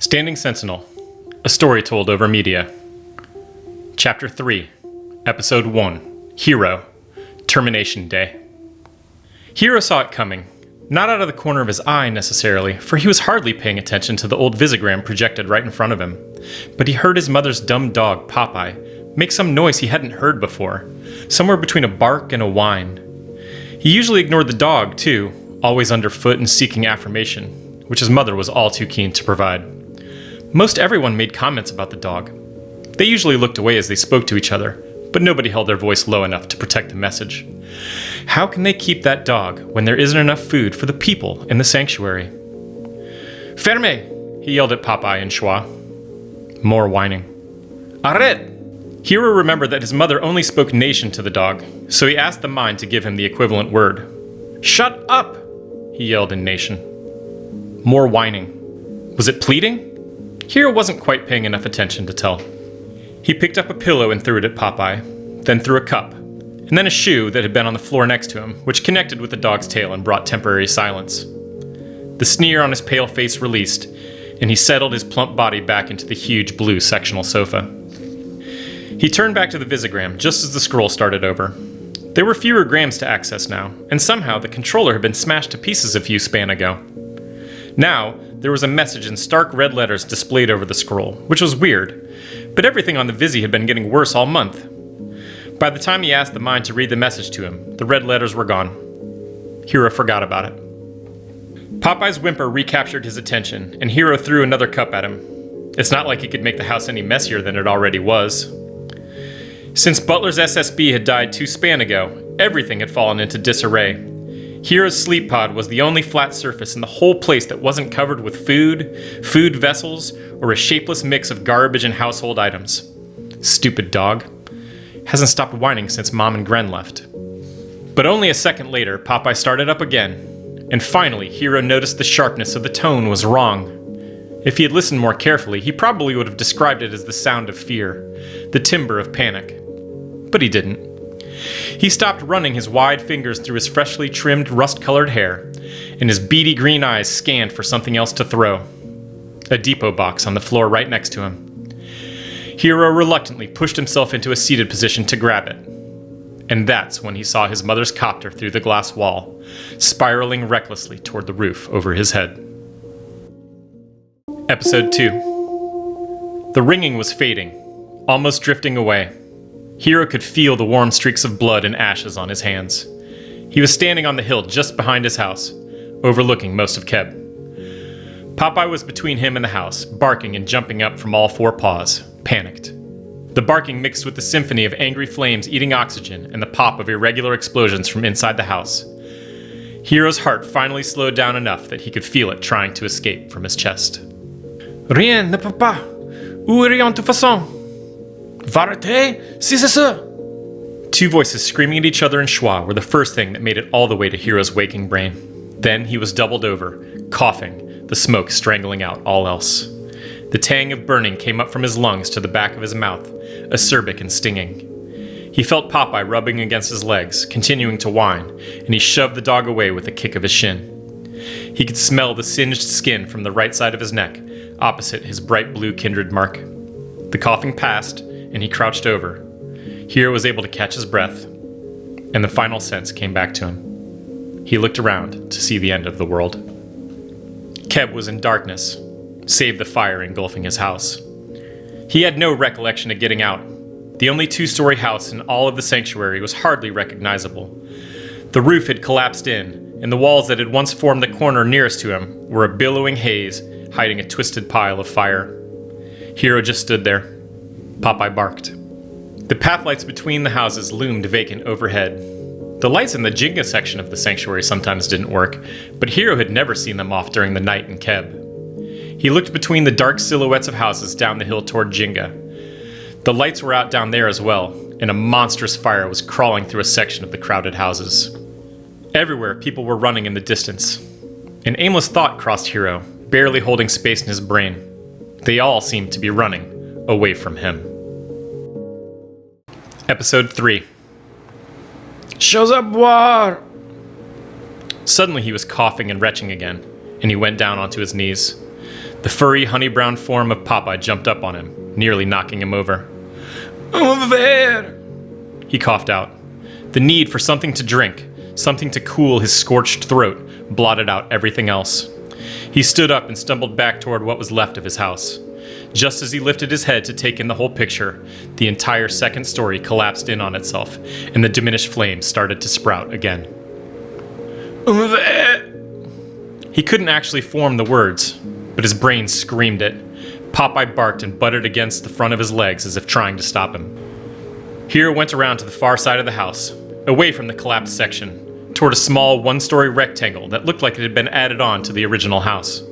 Standing Sentinel, a story told over media. Chapter 3, Episode 1, Hero, Termination Day. Hero saw it coming, not out of the corner of his eye necessarily, for he was hardly paying attention to the old visigram projected right in front of him. But he heard his mother's dumb dog, Popeye, make some noise he hadn't heard before, somewhere between a bark and a whine. He usually ignored the dog, too, always underfoot and seeking affirmation, which his mother was all too keen to provide. Most everyone made comments about the dog. They usually looked away as they spoke to each other, but nobody held their voice low enough to protect the message. How can they keep that dog when there isn't enough food for the people in the sanctuary? Ferme! He yelled at Popeye in Schwa. More whining. Arrête! Hero remembered that his mother only spoke nation to the dog, so he asked the mind to give him the equivalent word. Shut up! He yelled in nation. More whining. Was it pleading? Hero wasn't quite paying enough attention to tell. He picked up a pillow and threw it at Popeye, then threw a cup, and then a shoe that had been on the floor next to him, which connected with the dog's tail and brought temporary silence. The sneer on his pale face released, and he settled his plump body back into the huge blue sectional sofa. He turned back to the visigram just as the scroll started over. There were fewer grams to access now, and somehow the controller had been smashed to pieces a few span ago. Now, there was a message in stark red letters displayed over the scroll, which was weird, but everything on the Visi had been getting worse all month. By the time he asked the mind to read the message to him, the red letters were gone. Hero forgot about it. Popeye's whimper recaptured his attention, and Hero threw another cup at him. It's not like he could make the house any messier than it already was. Since Butler's SSB had died 2 span ago, everything had fallen into disarray. Hero's sleep pod was the only flat surface in the whole place that wasn't covered with food vessels, or a shapeless mix of garbage and household items. Stupid dog. Hasn't stopped whining since Mom and Gren left. But only a second later, Popeye started up again, and finally Hero noticed the sharpness of the tone was wrong. If he had listened more carefully, he probably would have described it as the sound of fear, the timbre of panic. But he didn't. He stopped running his wide fingers through his freshly trimmed rust-colored hair, and his beady green eyes scanned for something else to throw. A depot box on the floor right next to him. Hero reluctantly pushed himself into a seated position to grab it. And that's when he saw his mother's copter through the glass wall, spiraling recklessly toward the roof over his head. Episode 2. The ringing was fading, almost drifting away. Hero could feel the warm streaks of blood and ashes on his hands. He was standing on the hill just behind his house, overlooking most of Keb. Popeye was between him and the house, barking and jumping up from all 4 paws, panicked. The barking mixed with the symphony of angry flames eating oxygen and the pop of irregular explosions from inside the house. Hero's heart finally slowed down enough that he could feel it trying to escape from his chest. Rien ne peut pas. Où rien de façon? Varete, si c'est ça. 2 voices screaming at each other in schwa were the first thing that made it all the way to Hero's waking brain. Then he was doubled over, coughing, the smoke strangling out all else. The tang of burning came up from his lungs to the back of his mouth, acerbic and stinging. He felt Popeye rubbing against his legs, continuing to whine, and he shoved the dog away with a kick of his shin. He could smell the singed skin from the right side of his neck, opposite his bright blue kindred mark. The coughing passed, and he crouched over. Hero was able to catch his breath, and the final sense came back to him. He looked around to see the end of the world. Keb was in darkness, save the fire engulfing his house. He had no recollection of getting out. The only 2-story house in all of the sanctuary was hardly recognizable. The roof had collapsed in, and the walls that had once formed the corner nearest to him were a billowing haze, hiding a twisted pile of fire. Hero just stood there. Popeye barked. The pathlights between the houses loomed vacant overhead. The lights in the Jenga section of the sanctuary sometimes didn't work, but Hero had never seen them off during the night in Keb. He looked between the dark silhouettes of houses down the hill toward Jenga. The lights were out down there as well, and a monstrous fire was crawling through a section of the crowded houses. Everywhere, people were running in the distance. An aimless thought crossed Hero, barely holding space in his brain. They all seemed to be running away from him. Episode 3. Shows up, boire! Suddenly he was coughing and retching again, and he went down onto his knees. The furry, honey-brown form of Popeye jumped up on him, nearly knocking him over. Over there! He coughed out. The need for something to drink, something to cool his scorched throat, blotted out everything else. He stood up and stumbled back toward what was left of his house. Just as he lifted his head to take in the whole picture, the entire second story collapsed in on itself, and the diminished flames started to sprout again. Over there! He couldn't actually form the words, but his brain screamed it. Popeye barked and butted against the front of his legs as if trying to stop him. Hero went around to the far side of the house, away from the collapsed section, toward a small one-story rectangle that looked like it had been added on to the original house.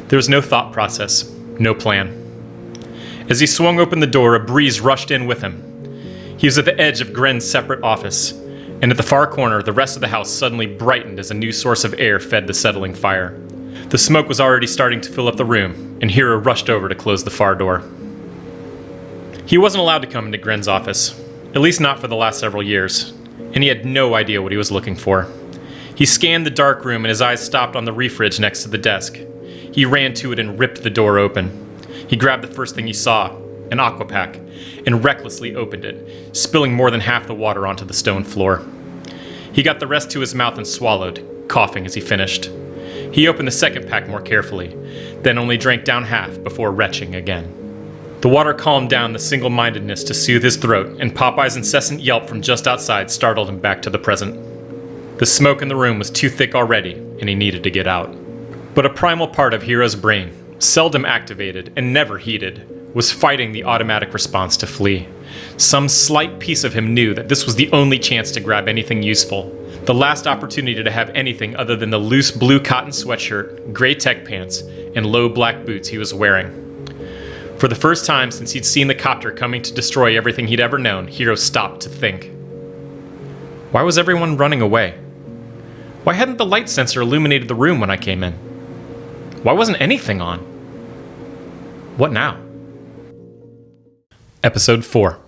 There was no thought process, no plan. As he swung open the door, a breeze rushed in with him. He was at the edge of Gren's separate office, and at the far corner, the rest of the house suddenly brightened as a new source of air fed the settling fire. The smoke was already starting to fill up the room, and Hero rushed over to close the far door. He wasn't allowed to come into Gren's office, at least not for the last several years, and he had no idea what he was looking for. He scanned the dark room and his eyes stopped on the refrige next to the desk. He ran to it and ripped the door open. He grabbed the first thing he saw, an aquapack, and recklessly opened it, spilling more than half the water onto the stone floor. He got the rest to his mouth and swallowed, coughing as he finished. He opened the second pack more carefully, then only drank down half before retching again. The water calmed down the single-mindedness to soothe his throat, and Popeye's incessant yelp from just outside startled him back to the present. The smoke in the room was too thick already, and he needed to get out. But a primal part of Hero's brain, seldom activated and never heated, was fighting the automatic response to flee. Some slight piece of him knew that this was the only chance to grab anything useful, the last opportunity to have anything other than the loose blue cotton sweatshirt, gray tech pants, and low black boots he was wearing. For the first time since he'd seen the copter coming to destroy everything he'd ever known, Hero stopped to think. Why was everyone running away? Why hadn't the light sensor illuminated the room when I came in? Why wasn't anything on? What now? Episode 4.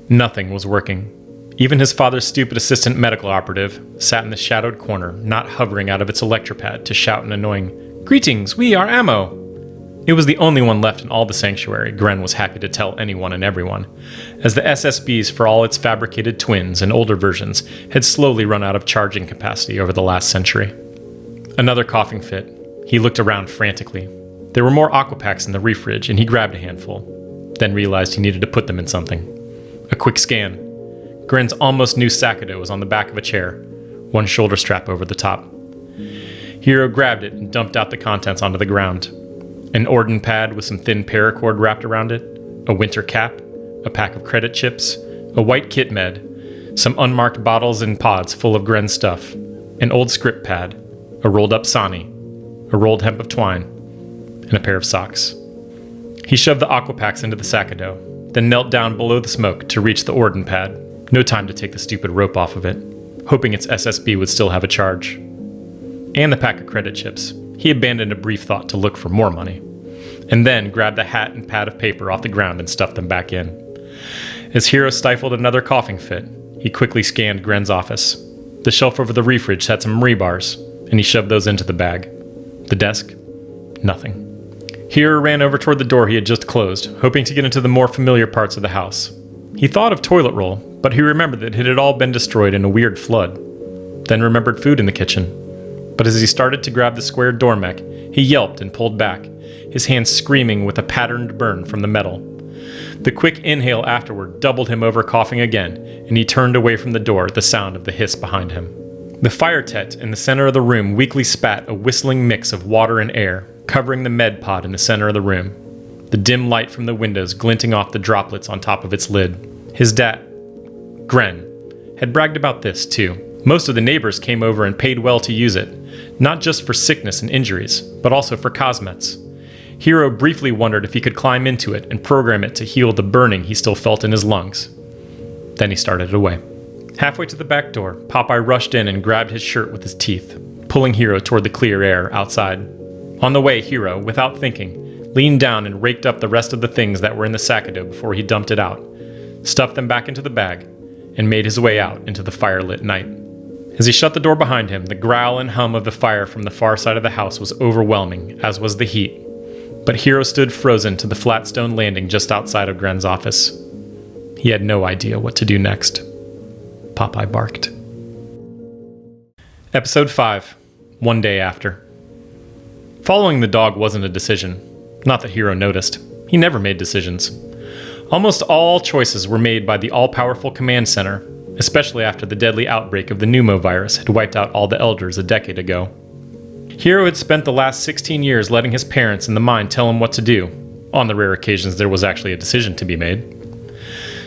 Nothing was working. Even his father's stupid assistant medical operative sat in the shadowed corner, not hovering out of its electropad to shout an annoying, "Greetings, we are Ammo!" It was the only one left in all the sanctuary, Gren was happy to tell anyone and everyone, as the SSBs for all its fabricated twins and older versions had slowly run out of charging capacity over the last century. Another coughing fit. He looked around frantically. There were more aquapacks in the refrige, and he grabbed a handful, then realized he needed to put them in something. A quick scan. Gren's almost new Sacado was on the back of a chair, one shoulder strap over the top. Hero grabbed it and dumped out the contents onto the ground. An Orden pad with some thin paracord wrapped around it, a winter cap, a pack of credit chips, a white kit med, some unmarked bottles and pods full of Gren stuff, an old script pad, a rolled up sani, a rolled hemp of twine, and a pair of socks. He shoved the aquapacks into the Sacado, then knelt down below the smoke to reach the Orden pad. No time to take the stupid rope off of it, hoping its SSB would still have a charge. And the pack of credit chips. He abandoned a brief thought to look for more money, and then grabbed the hat and pad of paper off the ground and stuffed them back in. As Hero stifled another coughing fit, he quickly scanned Gren's office. The shelf over the refrige had some rebars, and he shoved those into the bag. The desk? Nothing. Hero ran over toward the door he had just closed, hoping to get into the more familiar parts of the house. He thought of toilet roll, but he remembered that it had all been destroyed in a weird flood. Then remembered food in the kitchen. But as he started to grab the square door mech, he yelped and pulled back, his hands screaming with a patterned burn from the metal. The quick inhale afterward doubled him over coughing again, and he turned away from the door at the sound of the hiss behind him. The fire tet in the center of the room weakly spat a whistling mix of water and air, covering the med pod in the center of the room, the dim light from the windows glinting off the droplets on top of its lid. His dad, Gren, had bragged about this too. Most of the neighbors came over and paid well to use it, not just for sickness and injuries, but also for cosmets. Hero briefly wondered if he could climb into it and program it to heal the burning he still felt in his lungs. Then he started away. Halfway to the back door, Popeye rushed in and grabbed his shirt with his teeth, pulling Hero toward the clear air outside. On the way, Hero, without thinking, leaned down and raked up the rest of the things that were in the Sacado before he dumped it out, stuffed them back into the bag, and made his way out into the firelit night. As he shut the door behind him, the growl and hum of the fire from the far side of the house was overwhelming, as was the heat. But Hero stood frozen to the flat stone landing just outside of Gren's office. He had no idea what to do next. Popeye barked. Episode 5. One day after. Following the dog wasn't a decision. Not that Hero noticed. He never made decisions. Almost all choices were made by the all-powerful command center, especially after the deadly outbreak of the pneumovirus had wiped out all the elders a decade ago. Hero had spent the last 16 years letting his parents and the mind tell him what to do, on the rare occasions there was actually a decision to be made.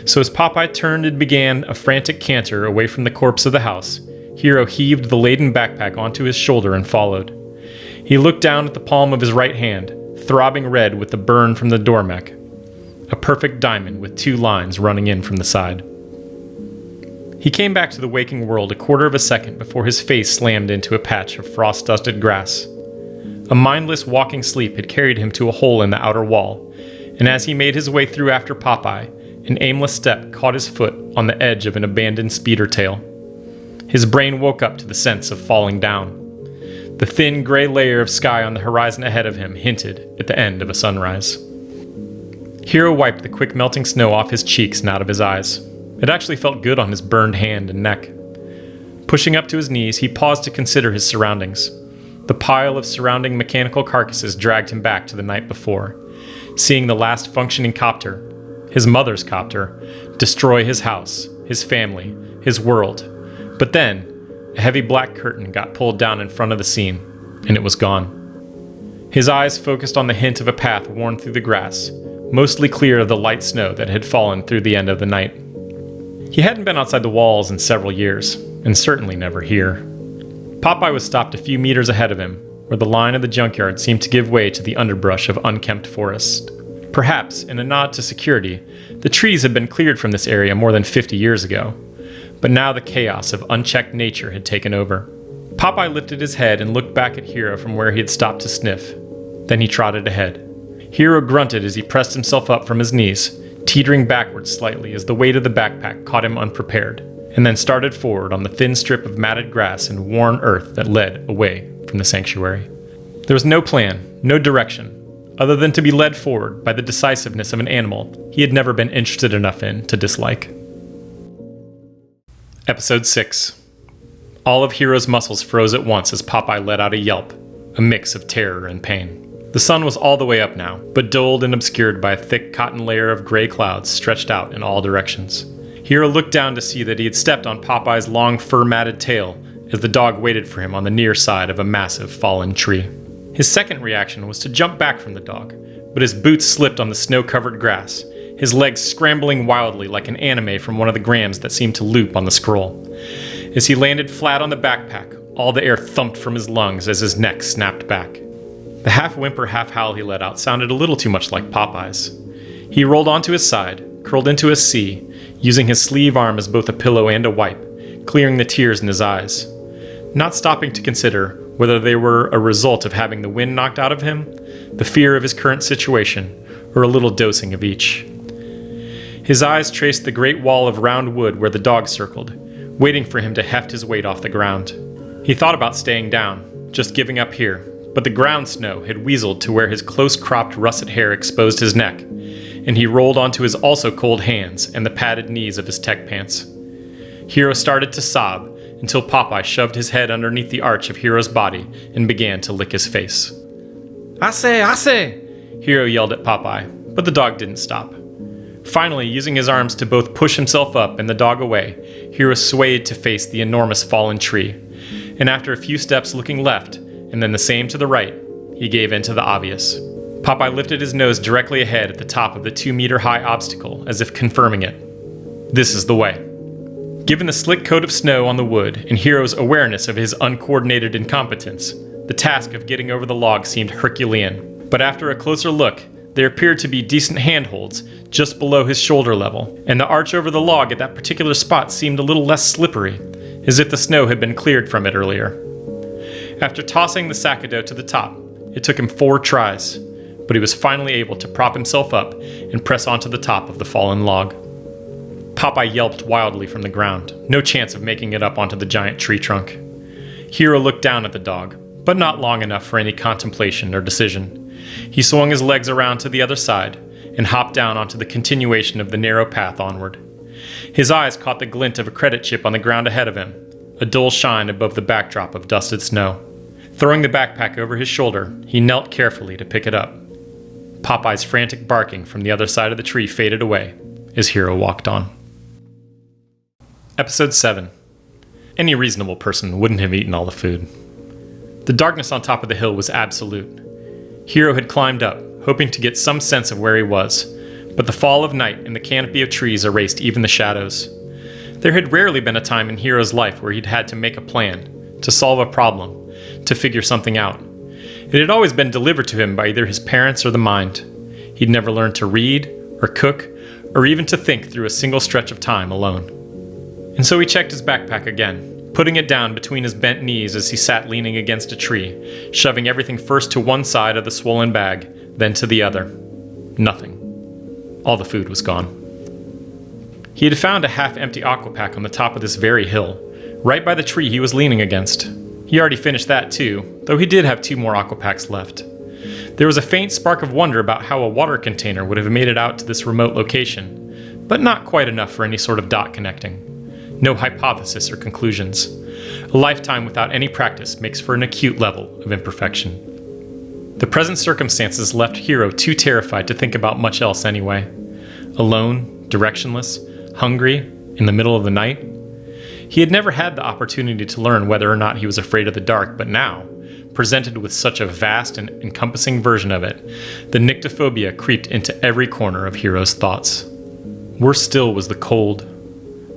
So as Popeye turned and began a frantic canter away from the corpse of the house, Hero heaved the laden backpack onto his shoulder and followed. He looked down at the palm of his right hand, throbbing red with the burn from the door mech. A perfect diamond with 2 lines running in from the side. He came back to the waking world a quarter of a second before his face slammed into a patch of frost-dusted grass. A mindless walking sleep had carried him to a hole in the outer wall, and as he made his way through after Popeye, an aimless step caught his foot on the edge of an abandoned speeder tail. His brain woke up to the sense of falling down. The thin gray layer of sky on the horizon ahead of him hinted at the end of a sunrise. Hero wiped the quick melting snow off his cheeks and out of his eyes. It actually felt good on his burned hand and neck. Pushing up to his knees, he paused to consider his surroundings. The pile of surrounding mechanical carcasses dragged him back to the night before, seeing the last functioning copter, his mother's copter, destroy his house, his family, his world. But then, a heavy black curtain got pulled down in front of the scene, and it was gone. His eyes focused on the hint of a path worn through the grass, mostly clear of the light snow that had fallen through the end of the night. He hadn't been outside the walls in several years, and certainly never here. Popeye was stopped a few meters ahead of him, where the line of the junkyard seemed to give way to the underbrush of unkempt forest. Perhaps, in a nod to security, the trees had been cleared from this area more than 50 years ago, but now the chaos of unchecked nature had taken over. Popeye lifted his head and looked back at Hero from where he had stopped to sniff. Then he trotted ahead. Hero grunted as he pressed himself up from his knees, teetering backwards slightly as the weight of the backpack caught him unprepared, and then started forward on the thin strip of matted grass and worn earth that led away from the sanctuary. There was no plan, no direction, other than to be led forward by the decisiveness of an animal he had never been interested enough in to dislike. Episode 6. All of Hero's muscles froze at once as Popeye let out a yelp, a mix of terror and pain. The sun was all the way up now, but dulled and obscured by a thick cotton layer of gray clouds stretched out in all directions. Hero looked down to see that he had stepped on Popeye's long fur-matted tail as the dog waited for him on the near side of a massive fallen tree. His second reaction was to jump back from the dog, but his boots slipped on the snow-covered grass, his legs scrambling wildly like an anime from one of the grams that seemed to loop on the scroll. As he landed flat on the backpack, all the air thumped from his lungs as his neck snapped back. The half-whimper, half-howl he let out sounded a little too much like Popeye's. He rolled onto his side, curled into a C, using his sleeve arm as both a pillow and a wipe, clearing the tears in his eyes, not stopping to consider whether they were a result of having the wind knocked out of him, the fear of his current situation, or a little dosing of each. His eyes traced the great wall of round wood where the dog circled, waiting for him to heft his weight off the ground. He thought about staying down, just giving up here, but the ground snow had weaseled to where his close-cropped russet hair exposed his neck, and he rolled onto his also cold hands and the padded knees of his tech pants. Hero started to sob until Popeye shoved his head underneath the arch of Hero's body and began to lick his face. Ase! Hero yelled at Popeye, but the dog didn't stop. Finally, using his arms to both push himself up and the dog away, Hero swayed to face the enormous fallen tree, and after a few steps looking left, and then the same to the right, he gave in to the obvious. Popeye lifted his nose directly ahead at the top of the 2-meter-high obstacle, as if confirming it. This is the way. Given the slick coat of snow on the wood and Hero's awareness of his uncoordinated incompetence, the task of getting over the log seemed Herculean. But after a closer look, there appeared to be decent handholds just below his shoulder level, and the arch over the log at that particular spot seemed a little less slippery, as if the snow had been cleared from it earlier. After tossing the sack of dough to the top, it took him 4 tries, but he was finally able to prop himself up and press onto the top of the fallen log. Popeye yelped wildly from the ground, no chance of making it up onto the giant tree trunk. Hero looked down at the dog, but not long enough for any contemplation or decision. He swung his legs around to the other side and hopped down onto the continuation of the narrow path onward. His eyes caught the glint of a credit chip on the ground ahead of him, a dull shine above the backdrop of dusted snow. Throwing the backpack over his shoulder, he knelt carefully to pick it up. Popeye's frantic barking from the other side of the tree faded away as Hero walked on. Episode 7. Any reasonable person wouldn't have eaten all the food. The darkness on top of the hill was absolute. Hero had climbed up, hoping to get some sense of where he was, but the fall of night and the canopy of trees erased even the shadows. There had rarely been a time in Hero's life where he'd had to make a plan, to solve a problem, to figure something out. It had always been delivered to him by either his parents or the mind. He'd never learned to read, or cook, or even to think through a single stretch of time alone. And so he checked his backpack again, putting it down between his bent knees as he sat leaning against a tree, shoving everything first to one side of the swollen bag, then to the other. Nothing. All the food was gone. He had found a half-empty aquapack on the top of this very hill, right by the tree he was leaning against. He already finished that too, though he did have 2 more aquapacks left. There was a faint spark of wonder about how a water container would have made it out to this remote location, but not quite enough for any sort of dot connecting. No hypothesis or conclusions. A lifetime without any practice makes for an acute level of imperfection. The present circumstances left Hero too terrified to think about much else anyway. Alone, directionless, hungry, in the middle of the night. He had never had the opportunity to learn whether or not he was afraid of the dark, but now, presented with such a vast and encompassing version of it, the nyctophobia creeped into every corner of Hero's thoughts. Worse still was the cold.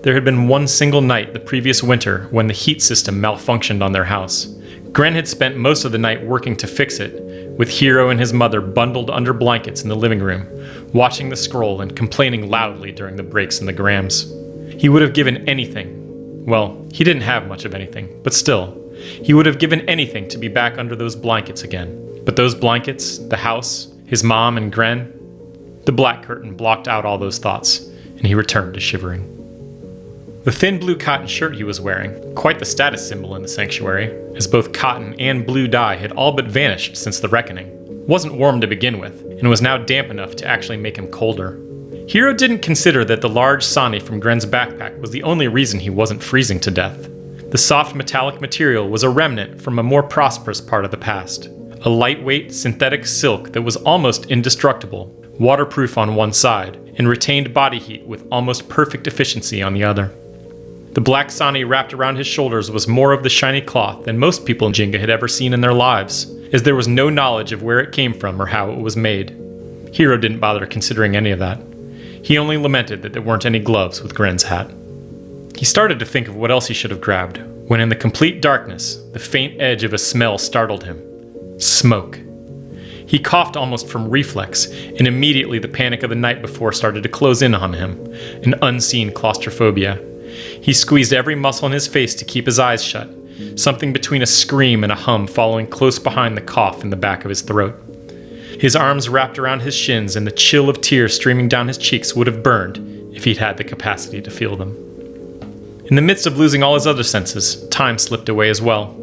There had been one single night the previous winter when the heat system malfunctioned on their house. Gren had spent most of the night working to fix it, with Hero and his mother bundled under blankets in the living room, watching the scroll and complaining loudly during the breaks in the grams. He would have given anything. Well, he didn't have much of anything, but still, he would have given anything to be back under those blankets again. But those blankets, the house, his mom and Gren, the black curtain blocked out all those thoughts, and he returned to shivering. The thin blue cotton shirt he was wearing, quite the status symbol in the sanctuary, as both cotton and blue dye had all but vanished since the reckoning, wasn't warm to begin with, and was now damp enough to actually make him colder. Hero didn't consider that the large sani from Gren's backpack was the only reason he wasn't freezing to death. The soft metallic material was a remnant from a more prosperous part of the past. A lightweight synthetic silk that was almost indestructible, waterproof on one side, and retained body heat with almost perfect efficiency on the other. The black sani wrapped around his shoulders was more of the shiny cloth than most people in Jenga had ever seen in their lives, as there was no knowledge of where it came from or how it was made. Hero didn't bother considering any of that. He only lamented that there weren't any gloves with Gren's hat. He started to think of what else he should have grabbed, when in the complete darkness, the faint edge of a smell startled him. Smoke. He coughed almost from reflex, and immediately the panic of the night before started to close in on him, an unseen claustrophobia. He squeezed every muscle in his face to keep his eyes shut, something between a scream and a hum following close behind the cough in the back of his throat. His arms wrapped around his shins, and the chill of tears streaming down his cheeks would have burned if he'd had the capacity to feel them. In the midst of losing all his other senses, time slipped away as well.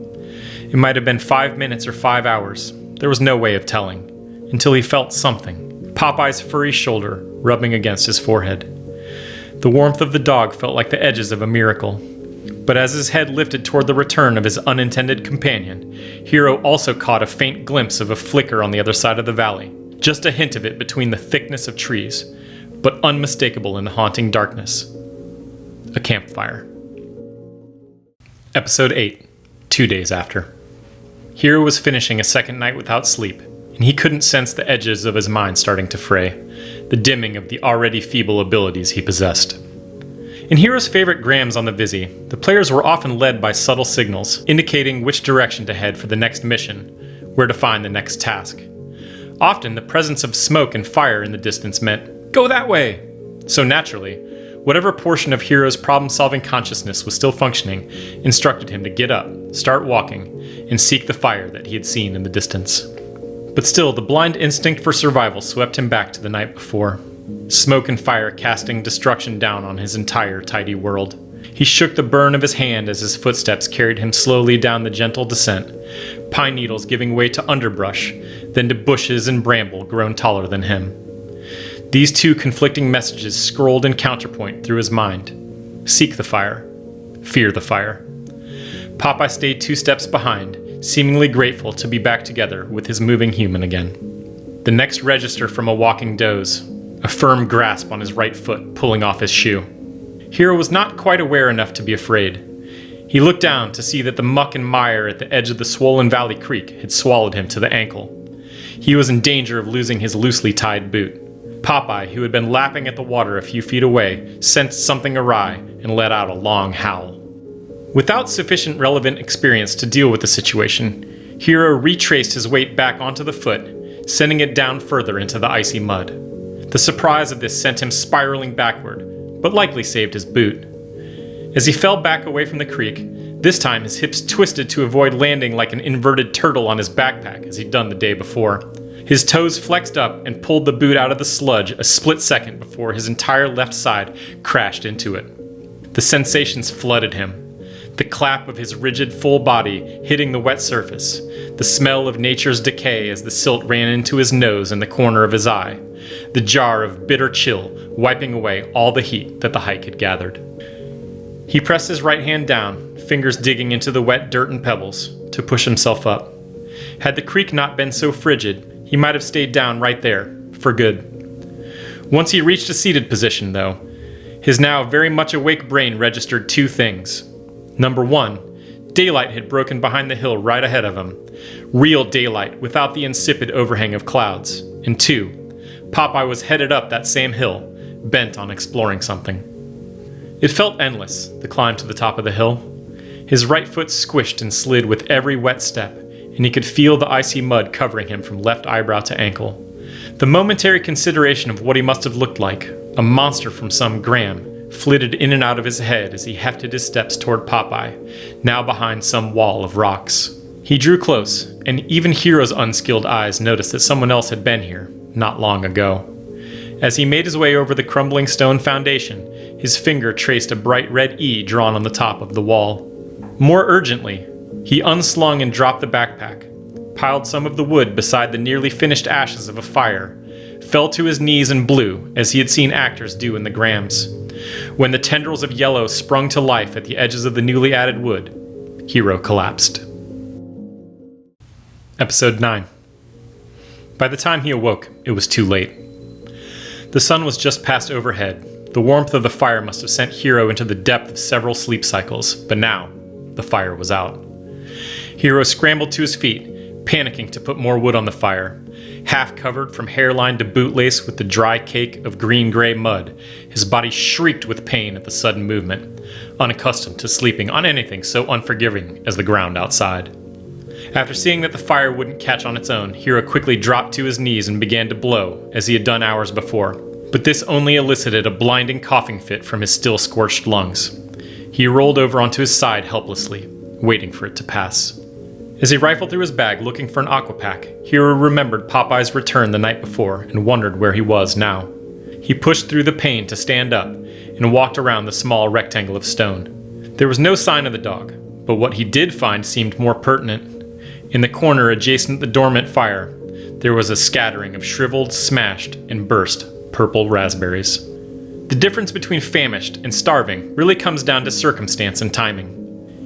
It might have been 5 minutes or 5 hours. There was no way of telling, until he felt something, Popeye's furry shoulder rubbing against his forehead. The warmth of the dog felt like the edges of a miracle. But as his head lifted toward the return of his unintended companion, Hero also caught a faint glimpse of a flicker on the other side of the valley, just a hint of it between the thickness of trees, but unmistakable in the haunting darkness. A campfire. Episode 8, 2 days after. Hero was finishing a second night without sleep, and he couldn't sense the edges of his mind starting to fray, the dimming of the already feeble abilities he possessed. In Hero's favorite grams on the Vizzy, the players were often led by subtle signals, indicating which direction to head for the next mission, where to find the next task. Often, the presence of smoke and fire in the distance meant, "Go that way!" So naturally, whatever portion of Hero's problem-solving consciousness was still functioning instructed him to get up, start walking, and seek the fire that he had seen in the distance. But still, the blind instinct for survival swept him back to the night before. smoke and fire casting destruction down on his entire tidy world. He shook the burn of his hand as his footsteps carried him slowly down the gentle descent, pine needles giving way to underbrush, then to bushes and bramble grown taller than him. These two conflicting messages scrolled in counterpoint through his mind. Seek the fire. Fear the fire. Popeye stayed 2 steps behind, seemingly grateful to be back together with his moving human again. The next register from a walking doze, a firm grasp on his right foot pulling off his shoe. Hero was not quite aware enough to be afraid. He looked down to see that the muck and mire at the edge of the swollen valley creek had swallowed him to the ankle. He was in danger of losing his loosely tied boot. Popeye, who had been lapping at the water a few feet away, sensed something awry and let out a long howl. Without sufficient relevant experience to deal with the situation, Hero retraced his weight back onto the foot, sending it down further into the icy mud. The surprise of this sent him spiraling backward, but likely saved his boot. As he fell back away from the creek, this time his hips twisted to avoid landing like an inverted turtle on his backpack as he'd done the day before. His toes flexed up and pulled the boot out of the sludge a split second before his entire left side crashed into it. The sensations flooded him. The clap of his rigid full body hitting the wet surface, the smell of nature's decay as the silt ran into his nose and the corner of his eye, the jar of bitter chill wiping away all the heat that the hike had gathered. He pressed his right hand down, fingers digging into the wet dirt and pebbles, to push himself up. Had the creek not been so frigid, he might have stayed down right there, for good. Once he reached a seated position, though, his now very much awake brain registered 2 things. Number 1, daylight had broken behind the hill right ahead of him. Real daylight without the insipid overhang of clouds. And 2, Popeye was headed up that same hill, bent on exploring something. It felt endless, the climb to the top of the hill. His right foot squished and slid with every wet step, and he could feel the icy mud covering him from left eyebrow to ankle. The momentary consideration of what he must have looked like, a monster from some gram, flitted in and out of his head as he hefted his steps toward Popeye, now behind some wall of rocks. He drew close, and even Hero's unskilled eyes noticed that someone else had been here, not long ago. As he made his way over the crumbling stone foundation, his finger traced a bright red E drawn on the top of the wall. More urgently, he unslung and dropped the backpack, piled some of the wood beside the nearly finished ashes of a fire, fell to his knees and blew, as he had seen actors do in the Grams. When the tendrils of yellow sprung to life at the edges of the newly added wood, Hero collapsed. Episode 9. By the time he awoke, it was too late. The sun was just past overhead. The warmth of the fire must have sent Hero into the depth of several sleep cycles, but now, the fire was out. Hero scrambled to his feet, panicking to put more wood on the fire. Half covered from hairline to bootlace with the dry cake of green-gray mud, his body shrieked with pain at the sudden movement, unaccustomed to sleeping on anything so unforgiving as the ground outside. After seeing that the fire wouldn't catch on its own, Hero quickly dropped to his knees and began to blow, as he had done hours before, but this only elicited a blinding coughing fit from his still scorched lungs. He rolled over onto his side helplessly, waiting for it to pass. As he rifled through his bag looking for an aquapack, Hero remembered Popeye's return the night before and wondered where he was now. He pushed through the pain to stand up and walked around the small rectangle of stone. There was no sign of the dog, but what he did find seemed more pertinent. In the corner adjacent to the dormant fire, there was a scattering of shriveled, smashed, and burst purple raspberries. The difference between famished and starving really comes down to circumstance and timing.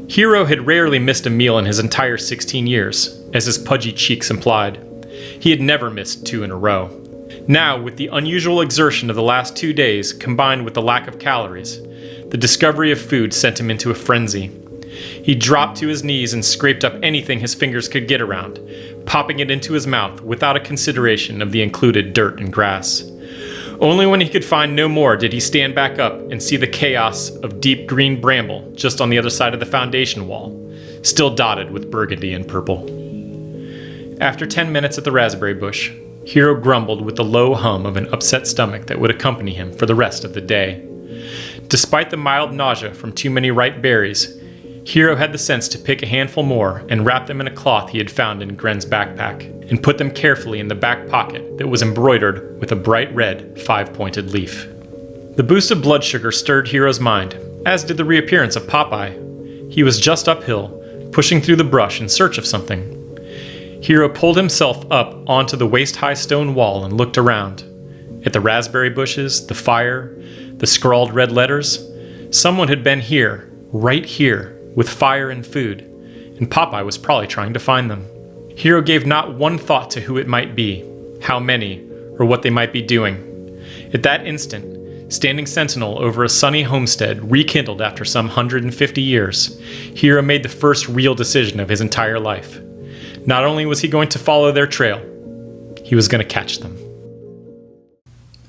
Hero had rarely missed a meal in his entire 16 years, as his pudgy cheeks implied. He had never missed 2 in a row. Now, with the unusual exertion of the last 2 days combined with the lack of calories, the discovery of food sent him into a frenzy. He dropped to his knees and scraped up anything his fingers could get around, popping it into his mouth without a consideration of the included dirt and grass. Only when he could find no more did he stand back up and see the chaos of deep green bramble just on the other side of the foundation wall, still dotted with burgundy and purple. After 10 minutes at the raspberry bush, Hero grumbled with the low hum of an upset stomach that would accompany him for the rest of the day. Despite the mild nausea from too many ripe berries, Hero had the sense to pick a handful more and wrap them in a cloth he had found in Gren's backpack, and put them carefully in the back pocket that was embroidered with a bright red 5-pointed leaf. The boost of blood sugar stirred Hero's mind, as did the reappearance of Popeye. He was just uphill, pushing through the brush in search of something. Hero pulled himself up onto the waist-high stone wall and looked around. At the raspberry bushes, the fire, the scrawled red letters. Someone had been here, right here, with fire and food, and Popeye was probably trying to find them. Hero gave not one thought to who it might be, how many, or what they might be doing. At that instant, Standing Sentinel over a sunny homestead rekindled after some 150 years, Hero made the first real decision of his entire life. Not only was he going to follow their trail, he was going to catch them.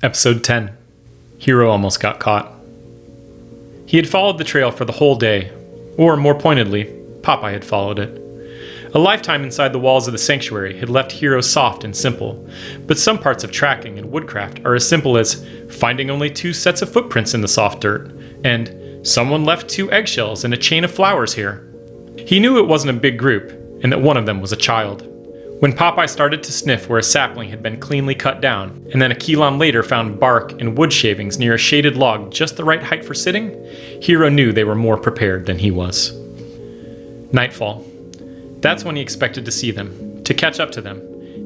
Episode 10. Hero almost got caught. He had followed the trail for the whole day, or more pointedly, Popeye had followed it. A lifetime inside the walls of the sanctuary had left Hero soft and simple, but some parts of tracking and woodcraft are as simple as finding only 2 sets of footprints in the soft dirt, and someone left 2 eggshells and a chain of flowers here. He knew it wasn't a big group, and that one of them was a child. When Popeye started to sniff where a sapling had been cleanly cut down, and then a kilon later found bark and wood shavings near a shaded log just the right height for sitting, Hero knew they were more prepared than he was. Nightfall. That's when he expected to see them, to catch up to them,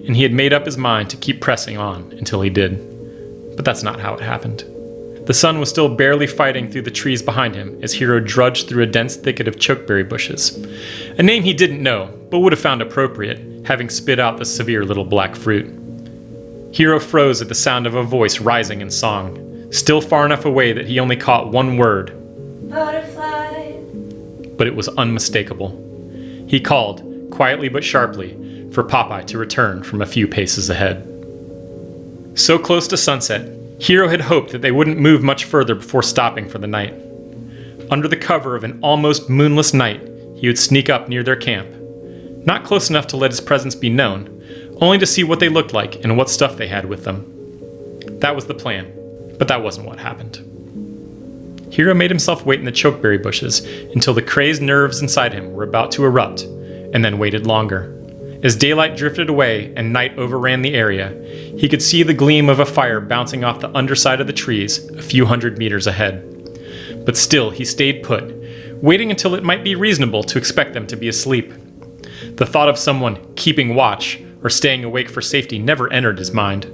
and he had made up his mind to keep pressing on until he did. But that's not how it happened. The sun was still barely fighting through the trees behind him as Hero drudged through a dense thicket of chokeberry bushes. A name he didn't know, but would have found appropriate, having spit out the severe little black fruit. Hero froze at the sound of a voice rising in song, still far enough away that he only caught one word. Butterfly. But it was unmistakable. He called, quietly but sharply, for Popeye to return from a few paces ahead. So close to sunset, Hero had hoped that they wouldn't move much further before stopping for the night. Under the cover of an almost moonless night, he would sneak up near their camp. Not close enough to let his presence be known, only to see what they looked like and what stuff they had with them. That was the plan, but that wasn't what happened. Hero made himself wait in the chokeberry bushes until the crazed nerves inside him were about to erupt, and then waited longer. As daylight drifted away and night overran the area, he could see the gleam of a fire bouncing off the underside of the trees a few hundred meters ahead. But still he stayed put, waiting until it might be reasonable to expect them to be asleep. The thought of someone keeping watch or staying awake for safety never entered his mind.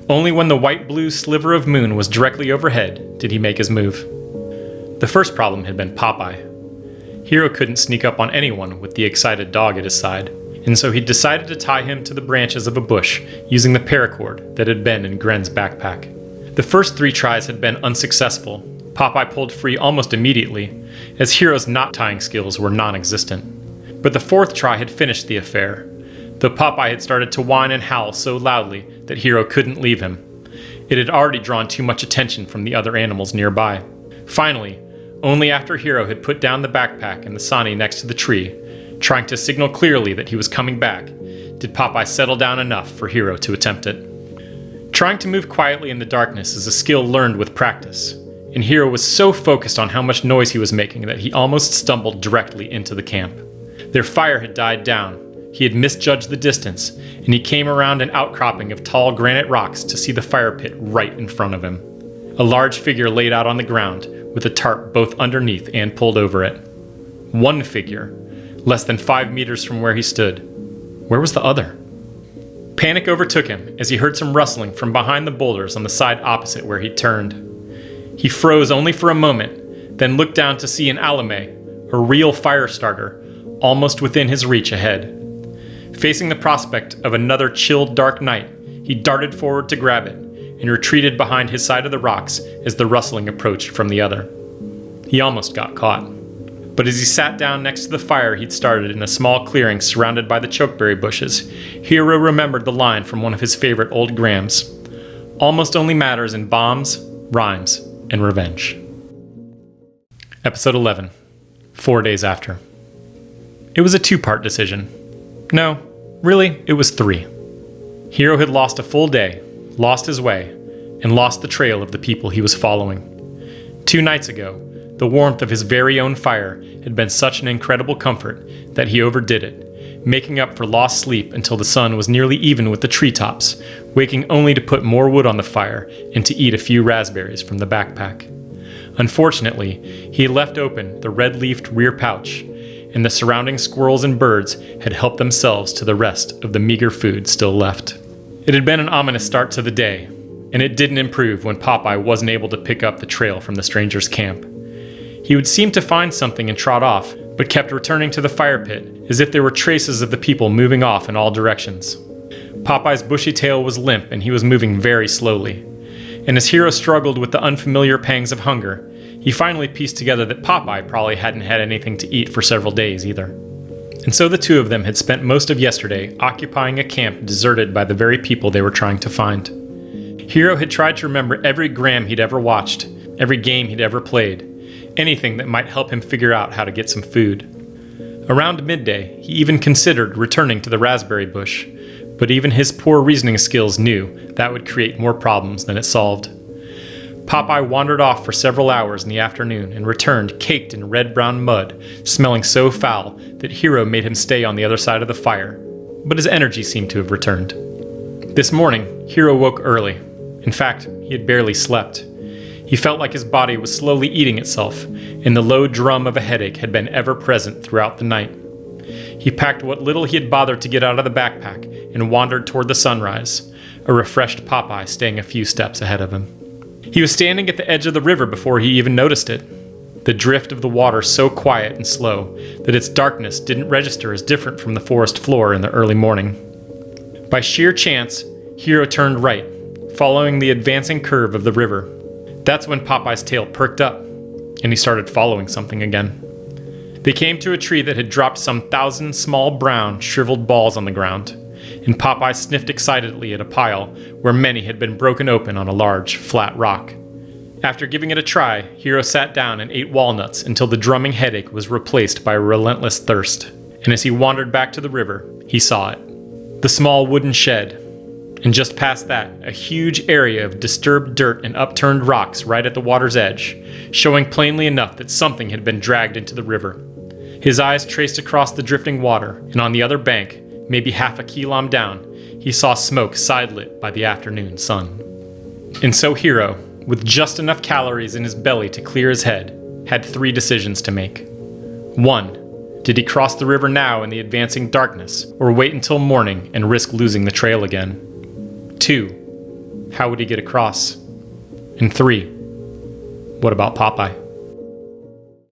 Only when the white-blue sliver of moon was directly overhead did he make his move. The first problem had been Popeye. Hero couldn't sneak up on anyone with the excited dog at his side, and so he decided to tie him to the branches of a bush using the paracord that had been in Gren's backpack. The first 3 tries had been unsuccessful. Popeye pulled free almost immediately, as Hero's knot tying skills were non-existent. But the 4th try had finished the affair, though Popeye had started to whine and howl so loudly that Hero couldn't leave him. It had already drawn too much attention from the other animals nearby. Finally, only after Hero had put down the backpack and the sani next to the tree, trying to signal clearly that he was coming back, did Popeye settle down enough for Hero to attempt it. Trying to move quietly in the darkness is a skill learned with practice, and Hero was so focused on how much noise he was making that he almost stumbled directly into the camp. Their fire had died down, he had misjudged the distance, and he came around an outcropping of tall granite rocks to see the fire pit right in front of him. A large figure laid out on the ground, with a tarp both underneath and pulled over it. One figure, less than 5 meters from where he stood. Where was the other? Panic overtook him as he heard some rustling from behind the boulders on the side opposite where he turned. He froze only for a moment, then looked down to see an alame, a real fire starter, almost within his reach ahead. Facing the prospect of another chilled dark night, he darted forward to grab it, and retreated behind his side of the rocks as the rustling approached from the other. He almost got caught. But as he sat down next to the fire he'd started in a small clearing surrounded by the chokeberry bushes, Hero remembered the line from one of his favorite old grams. Almost only matters in bombs, rhymes, and revenge. Episode 11. 4 days after. It was a 2-part decision. No, really, it was 3. Hero had lost a full day, lost his way, and lost the trail of the people he was following. 2 nights ago, the warmth of his very own fire had been such an incredible comfort that he overdid it, making up for lost sleep until the sun was nearly even with the treetops, waking only to put more wood on the fire and to eat a few raspberries from the backpack. Unfortunately, he had left open the red-leafed rear pouch, and the surrounding squirrels and birds had helped themselves to the rest of the meager food still left. It had been an ominous start to the day, and it didn't improve when Popeye wasn't able to pick up the trail from the stranger's camp. He would seem to find something and trot off, but kept returning to the fire pit as if there were traces of the people moving off in all directions. Popeye's bushy tail was limp and he was moving very slowly. And as Hero struggled with the unfamiliar pangs of hunger, he finally pieced together that Popeye probably hadn't had anything to eat for several days either. And so the two of them had spent most of yesterday occupying a camp deserted by the very people they were trying to find. Hero had tried to remember every gram he'd ever watched, every game he'd ever played, anything that might help him figure out how to get some food. Around midday, he even considered returning to the raspberry bush, but even his poor reasoning skills knew that would create more problems than it solved. Popeye wandered off for several hours in the afternoon and returned caked in red-brown mud, smelling so foul that Hero made him stay on the other side of the fire, but his energy seemed to have returned. This morning, Hero woke early. In fact, he had barely slept. He felt like his body was slowly eating itself, and the low drum of a headache had been ever present throughout the night. He packed what little he had bothered to get out of the backpack and wandered toward the sunrise, a refreshed Popeye staying a few steps ahead of him. He was standing at the edge of the river before he even noticed it, the drift of the water so quiet and slow that its darkness didn't register as different from the forest floor in the early morning. By sheer chance, Hero turned right, following the advancing curve of the river. That's when Popeye's tail perked up, and he started following something again. They came to a tree that had dropped some 1,000 small brown, shriveled balls on the ground, and Popeye sniffed excitedly at a pile where many had been broken open on a large, flat rock. After giving it a try, Hero sat down and ate walnuts until the drumming headache was replaced by a relentless thirst, and as he wandered back to the river, he saw it. The small wooden shed, and just past that, a huge area of disturbed dirt and upturned rocks right at the water's edge, showing plainly enough that something had been dragged into the river. His eyes traced across the drifting water, and on the other bank, maybe half a kilometer down, he saw smoke side-lit by the afternoon sun. And so Hero, with just enough calories in his belly to clear his head, had 3 decisions to make. 1. Did he cross the river now in the advancing darkness, or wait until morning and risk losing the trail again? 2. How would he get across? And 3. What about Popeye?